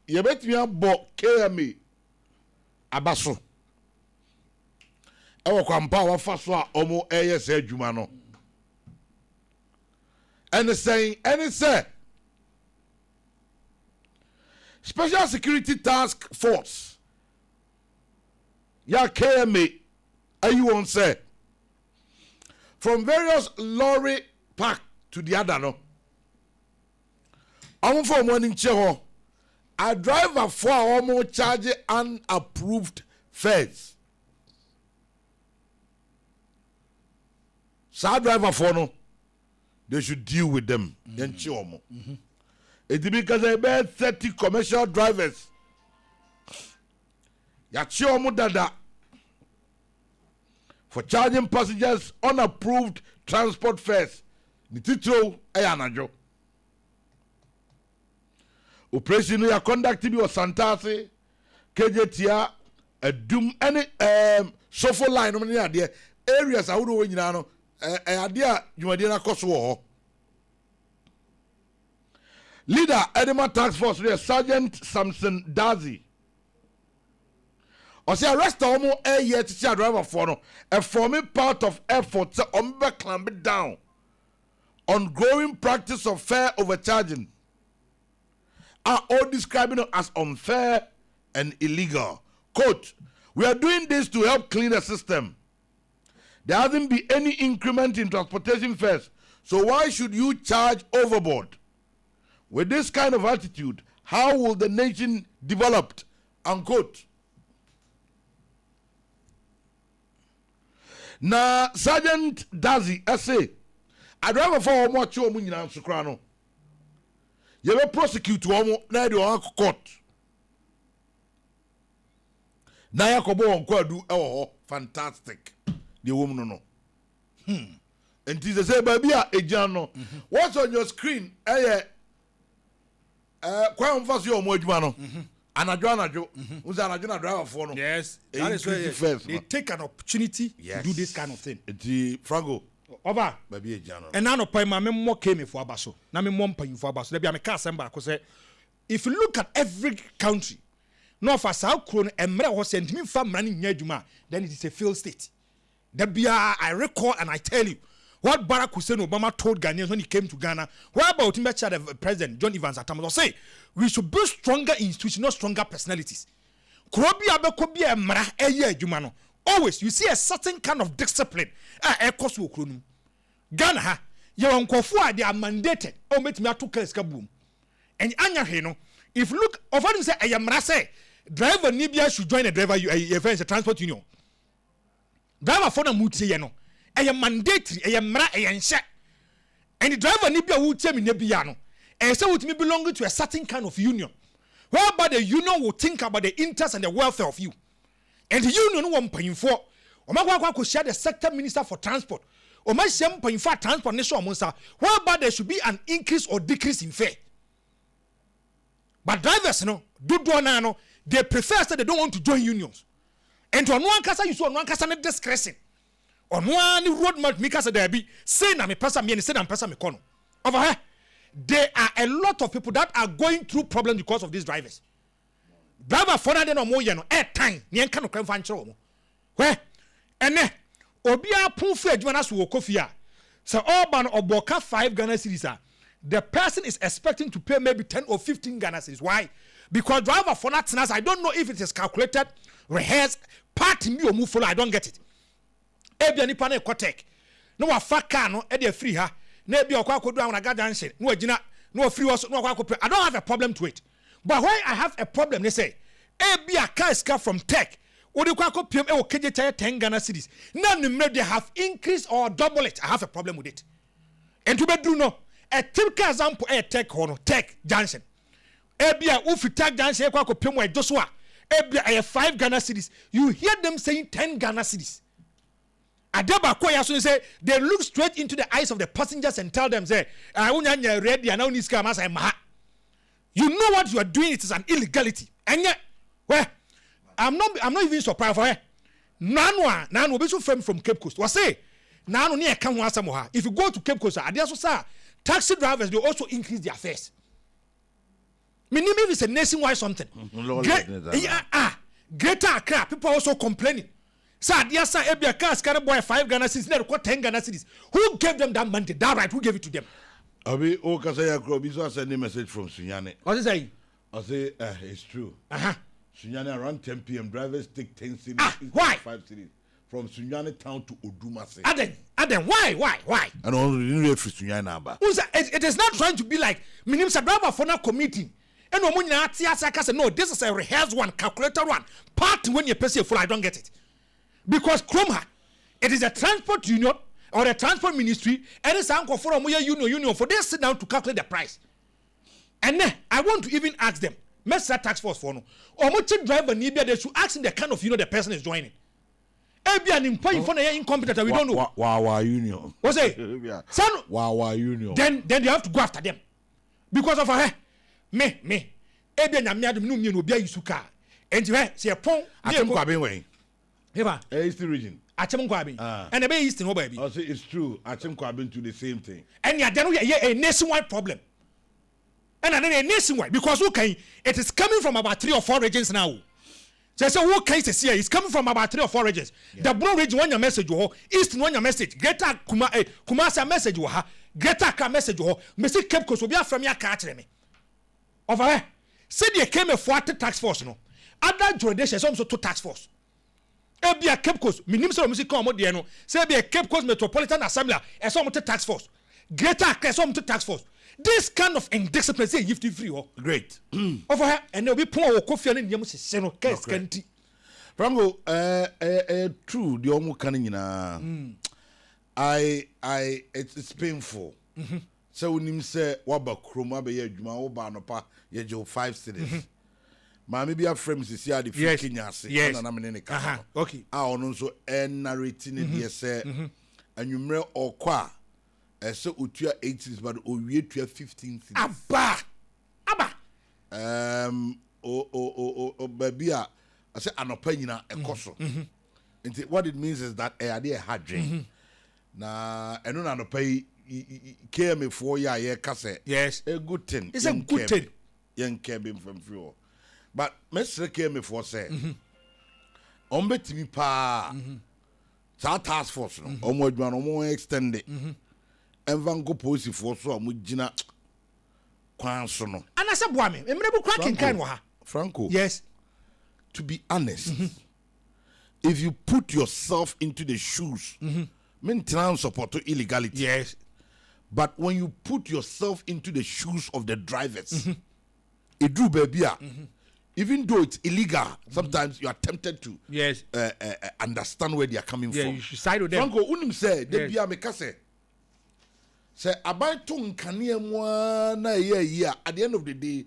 Yebetimi abo KMA abaso ewo kwampa wa fa so a omo eyese adwuma no and say Special Security Task Force ya KMA ayu on say from various lorry park to the other no omo for morning che a driver for omo charge unapproved fares. So driver for no, they should deal with them. It's because I bet 30 commercial drivers. Yachi dada for charging passengers unapproved transport fares. Nititro ayanajo. Operation ya conducted your Santase, Kejetia, a doom any sofa line on the idea areas I would win now. Idea you madina Kosovo. Leader Edema Task Force Sergeant Samson Dazi. Or say arrest almost a year to see a driver for no a forming part of effort to clamp it down on growing practice of fare overcharging. Are all describing it as unfair and illegal. Quote, we are doing this to help clean the system. There hasn't been any increment in transportation fares, so why should you charge overboard? With this kind of attitude, how will the nation develop? Unquote. Now, Sergeant Dazi, I say, I drive for more children in Sokrano. You will prosecute one na the court. Na yakobo on kwadu fantastic. The woman no. And it say baby a ejano. What's on your screen? Kwa mfasi yo mo adwuma no. Anajo. Uza anajo na driver for no. Yes. That is why they take an opportunity to do this kind of thing. The Franco Over baby ejano. And now no pay my more came for abaso. Na me mom pay for abaso. There be am ka semba ko say if you look at every country no for South Korea emre ho send me fa mra nya adwuma then it is a failed state. I recall and I tell you what Barack Hussein Obama told Ghanaians when he came to Ghana. What about him, the President John Evans Atamalo say we should build stronger institutions, not stronger personalities. Always you see a certain kind of discipline. Ghana ha they are mandated. Oh, met me to kaboom. And anya if you look of what say I am say driver Nibia should join a driver a transport union. Driver for the muti no a mandatory a mra a nsha and the driver nibia who tell me nebiano and so with me belonging to a certain kind of union whereby the union will think about the interests and the welfare of you and the union won't pay for Omagwa share the sector minister for transport or my same paying for transport nation monster whereby there should be an increase or decrease in fare. But drivers no do they prefer that they don't want to join unions. And to one kasa you saw one kasa not discretion. On one roadmap me kasa there be say na me person me and say na person me kono. Over here there are a lot of people that are going through problems because of these drivers. Driver for na dey no mo ye no time ne enka no kwan fa nkyere wo. Where ene obi a pon fa adwuma na so wo kofia. So urban oboka 5 Ghana cedis the person is expecting to pay maybe 10 or 15 Ghana cedis. Why? Because driver for that I don't know if it is calculated, rehearsed, part me or move follow. I don't get it. Ebi ani pane kotek. No wa faka no e dey free ha. Na ebi okwa kodu an ga danse. No agina no free also no akwa I don't have a problem to it. But why I have a problem they say ebi a car is from tech. Odi kwa ko piem e wo Kejetia 10 Ghana cedis. Now they have increased or double it. I have a problem with it. And to be do no a typical example a tech hono tech Johnson. Ebia ufi tag dance kwa ko pemu edoswa ebia 5 Ghana cedis you hear them saying 10 Ghana cedis adeba ko ya so say they look straight into the eyes of the passengers and tell them say unya nya ready and now need scam as ma you know what you are doing, it is an illegality and yet well I'm not even surprised for her nanu be so from Cape Coast was say nanu ne e kan ho asamo ha if you go to Cape Coast adia so say taxi drivers, they also increase their fares. Minimum is a nationwide something. Greater Accra, people also complaining. Sir, dear sir, Ebia cars carry boy 5 Ghana cedis, never got 10 Ghana cedis. Who gave them that money? That right? Who gave it to them? Abi o kasaya krobi so send a message from Sunyane. What's he saying? I say it's true. Sunyane around 10 p.m. drivers take 10 cities. Why? 5 cities from Sunyane town to Odumase. Aden, why? And only read for Sunyane number. It is not trying to be like minimum driver for not committing. And no money no, this is a rehearsed one, calculator one. Part when you pay full, I don't get it. Because Chroma, it is a transport union or a transport ministry, and it's uncle for a union for they sit down to calculate the price. And then I want to even ask them, Mr. Tax Force for no, or much driver Nibia, they should ask him the kind of the person is joining. Be an employee for the incompetent, we don't know. Wow, union. What's it? Son, wow, union. Then they have to go after them. Because of her. Me. Ebi na me adum no mi no bia yisuka. Enti he se pon atem kwaben wen. Eba. East region. Atem kwaben. And ebe east no baby. I say it's true. Atem kwaben to the same thing. And ya no a nationwide problem. And a nationwide because it is coming from about 3 or 4 regions now. So what case is here? It's coming from about 3 or 4 regions. Yeah. The blue region one your message east one your message. Greater Kumasi message ha. Greater Accra message Me say Cape Coast obi afram ya ka akere me. Over here, say they came a 40 tax force no. Other jurisdictions also to tax force. Be a Cape Coast, minimum so music come there no. Say be a Cape Coast Metropolitan Assembly, and some to tax force. Greater Accra some to tax force. This kind of indiscipline say you free oh. Great. Over here, and they'll be poor or coffee and yamu say no case can't. Franco, true. The omu kanina. It's painful. So when him say waba kroma be ye adwuma wo ba no pa ye je 5 cities. Ma me bia frame sisi ade fi Kenya se na me ne ka. Okay. A ono so narrating ne de say anwumre okwa ese otua 8 cities but owie tua 15 cities. Aba. Babia I say anopa nyina ekoso. What it means is that ade e hadwen. Na eno na anopa yi KMA for ya kase. Yes. A good thing. It's a good thing. Young cabin from free. But Mr. KMA for say, betimi pa. Sa task force no. Omo adwan omo extend it. Envan go police for so omo gina kwan so no. Anasa boa me. Emrebu cracking kan wo ha. Franco. Yes. To be honest, if you put yourself into the shoes, maintenance support to illegality. Yes. But when you put yourself into the shoes of the drivers, it do baby. Even though it's illegal, sometimes you are tempted to understand where they are coming from. You should side with them. Franco, unim say, debia meka say, abai to nkania mwa na yeah. At the end of the day,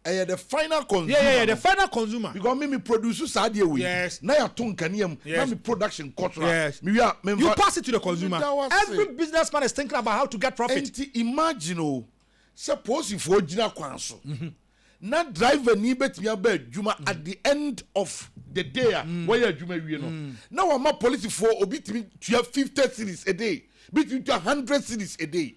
the final consumer. Yeah, the final consumer. Because me produce sadie we. Yes. Na ya to nkania na me production cost. Yes. You pass it to the consumer. Every businessman is thinking about how to get profit. And imagine, suppose if you gina kwanso. Na driver ni betimi aba adwuma at the end of the day where you adwuma wie no. Na wa ma police for obi timi 50 cities a day. Between 100 cities a day.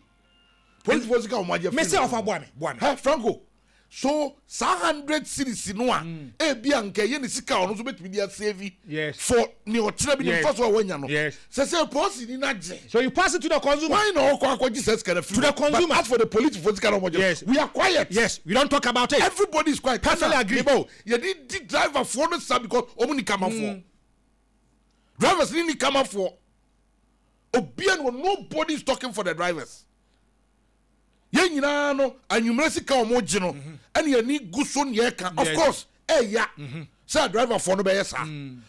Police for sika o ma je. Me say of aboa me. Ha Franco. So 100 cities no a e bia nke ye ne sika ono so betimi dia save for ni o tire bi ni first one wanya no. Say police ni na je. So you pass it to the consumer. Why no kwa Jesus can free to the consumer? But as for the police for sika no mo je. We are quiet. Yes, we don't talk about it. Everybody is quiet. Personally agree. You did driver for no sir because omuni come for. Drivers need come for. Obian nobody is talking for the drivers. Yen nyina no anwumre sika omo gye no ene ye ni guso ne ka of course say driver for no be yes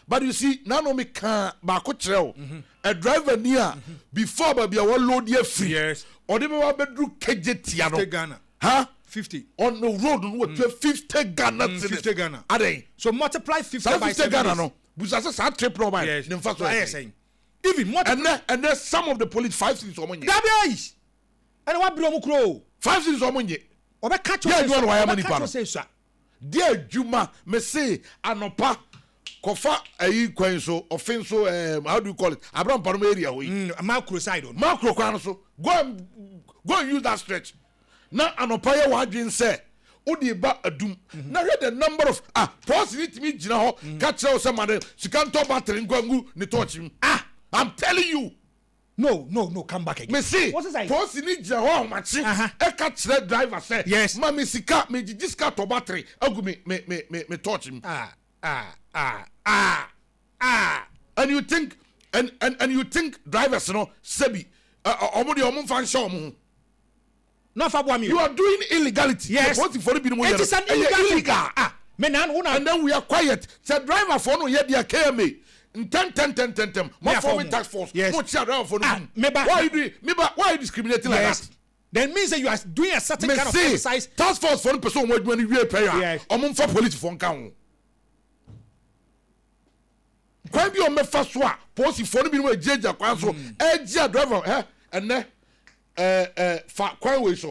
but you see now no me can ba ko kire a driver near before ba bia we load ye free or dey be bedru Kejetia no Ghana 50 on the road no 50 Ghana 50 Ghana ade so multiply 50 by 7 Ghana no busa say sa trip no by them first one saying even multiply and then some of the police 5 cities omo nye that and what bro mu kro 5 cities omo nye obe catch you say so there juma me say anopa kofa ayi kwan so offense so how do you call it Abraham Parum area we macro side on macro kwan so go and use that stretch na anopaye wadwen say odi ba adum na hear the number of positive me gina ho ka kire o say man sikanto battery ngwangu ni torch I'm telling you. No, come back again. Me see, post ni gina ho machi e ka kire driver say yes ma me sika me jiska to battery agu me torch him. And you think and you think drivers no sebi omodi omon fan show mo no fa boa me you are doing illegality yes what for be no it is an illegal me na and then we are quiet say driver for no here dia KMA 10 more for tax force no chia driver for no why you discriminating like that then means that you are doing a certain kind of exercise task force for no person wey when we pay omon for police for nkan kwan bi o me fa so a police for no bi no ejeja kwan so eja driver ene fa kwan we so